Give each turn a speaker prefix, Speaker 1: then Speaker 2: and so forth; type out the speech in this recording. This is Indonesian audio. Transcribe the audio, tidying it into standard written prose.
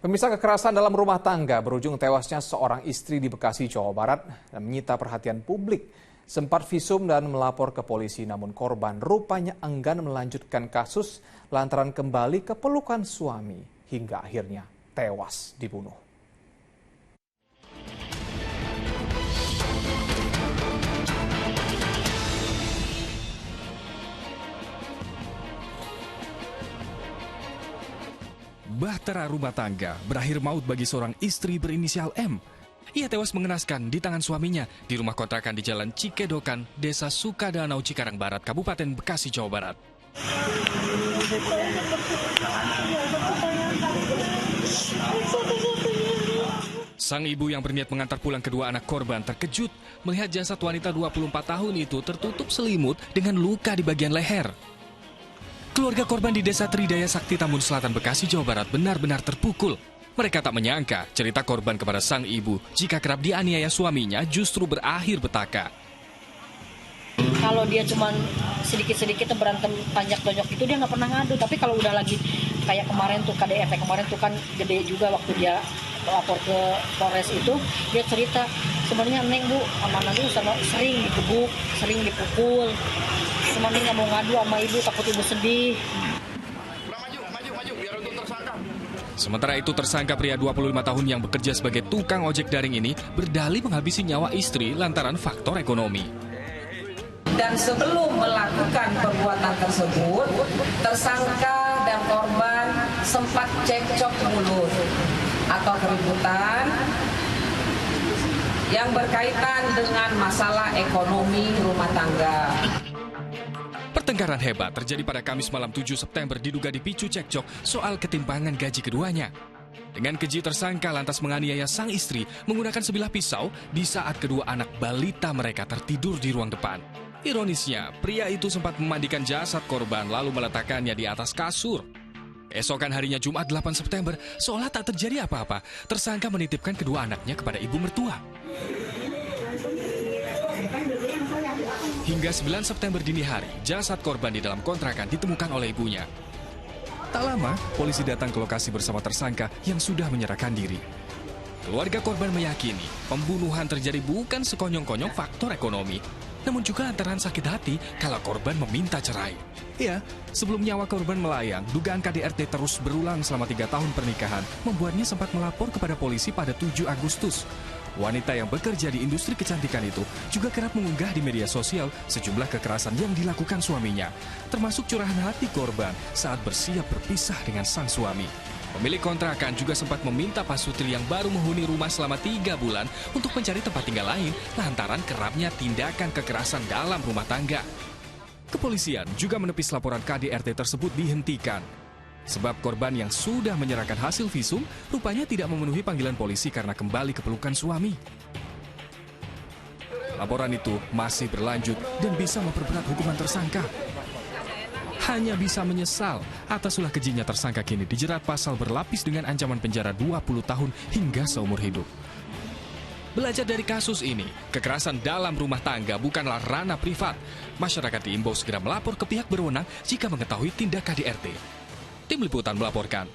Speaker 1: Pemirsa, kekerasan dalam rumah tangga berujung tewasnya seorang istri di Bekasi, Jawa Barat dan menyita perhatian publik. Sempat visum dan melapor ke polisi, namun korban rupanya enggan melanjutkan kasus lantaran kembali ke pelukan suami hingga akhirnya tewas dibunuh.
Speaker 2: Bahtera rumah tangga berakhir maut bagi seorang istri berinisial M. Ia tewas mengenaskan di tangan suaminya di rumah kontrakan di Jalan Cikedokan, Desa Sukadanau, Cikarang Barat, Kabupaten Bekasi, Jawa Barat. Sang ibu yang berniat mengantar pulang kedua anak korban terkejut melihat jasad wanita 24 tahun itu tertutup selimut dengan luka di bagian leher. Keluarga korban di Desa Tridaya Sakti, Tambun Selatan, Bekasi, Jawa Barat benar-benar terpukul. Mereka tak menyangka cerita korban kepada sang ibu jika kerap dianiaya suaminya justru berakhir petaka.
Speaker 3: Kalau dia cuma sedikit-sedikit berantem tanjak-tonjok itu dia nggak pernah ngadu. Tapi kalau udah lagi kayak kemarin tuh KDRT kemarin tuh kan gede juga waktu dia lapor ke Polres itu, dia cerita sebenarnya Neng Bu sama Nadu sama sering digebuk, sering dipukul. Semuanya nggak mau ngadu sama ibu, takut ibu sedih.
Speaker 2: Maju, biar untuk tersangka. Sementara itu tersangka pria 25 tahun yang bekerja sebagai tukang ojek daring ini berdalih menghabisi nyawa istri lantaran faktor ekonomi.
Speaker 4: Dan sebelum melakukan perbuatan tersebut, tersangka dan korban sempat cekcok mulut atau keributan yang berkaitan dengan masalah ekonomi rumah tangga.
Speaker 2: Pertengkaran hebat terjadi pada Kamis malam 7 September diduga dipicu cekcok soal ketimpangan gaji keduanya. Dengan keji tersangka lantas menganiaya sang istri menggunakan sebilah pisau di saat kedua anak balita mereka tertidur di ruang depan. Ironisnya, pria itu sempat memandikan jasad korban lalu meletakkannya di atas kasur. Esokan harinya Jumat 8 September, seolah tak terjadi apa-apa, tersangka menitipkan kedua anaknya kepada ibu mertua. Hingga 9 September dini hari, jasad korban di dalam kontrakan ditemukan oleh ibunya. Tak lama, polisi datang ke lokasi bersama tersangka yang sudah menyerahkan diri. Keluarga korban meyakini pembunuhan terjadi bukan sekonyong-konyong faktor ekonomi, namun juga lantaran sakit hati kalau korban meminta cerai. Ya, sebelum nyawa korban melayang, dugaan KDRT terus berulang selama 3 tahun pernikahan, membuatnya sempat melapor kepada polisi pada 7 Agustus. Wanita yang bekerja di industri kecantikan itu juga kerap mengunggah di media sosial sejumlah kekerasan yang dilakukan suaminya, termasuk curahan hati korban saat bersiap berpisah dengan sang suami. Pemilik kontrakan juga sempat meminta Pak Sutri yang baru menghuni rumah selama 3 bulan untuk mencari tempat tinggal lain lantaran kerapnya tindakan kekerasan dalam rumah tangga. Kepolisian juga menepis laporan KDRT tersebut dihentikan. Sebab korban yang sudah menyerahkan hasil visum rupanya tidak memenuhi panggilan polisi karena kembali ke pelukan suami. Laporan itu masih berlanjut dan bisa memperberat hukuman tersangka. Hanya bisa menyesal atas ulah kejinya tersangka kini dijerat pasal berlapis dengan ancaman penjara 20 tahun hingga seumur hidup. Belajar dari kasus ini, kekerasan dalam rumah tangga bukanlah ranah privat. Masyarakat diimbau segera melapor ke pihak berwenang jika mengetahui tindak KDRT. Tim Liputan melaporkan.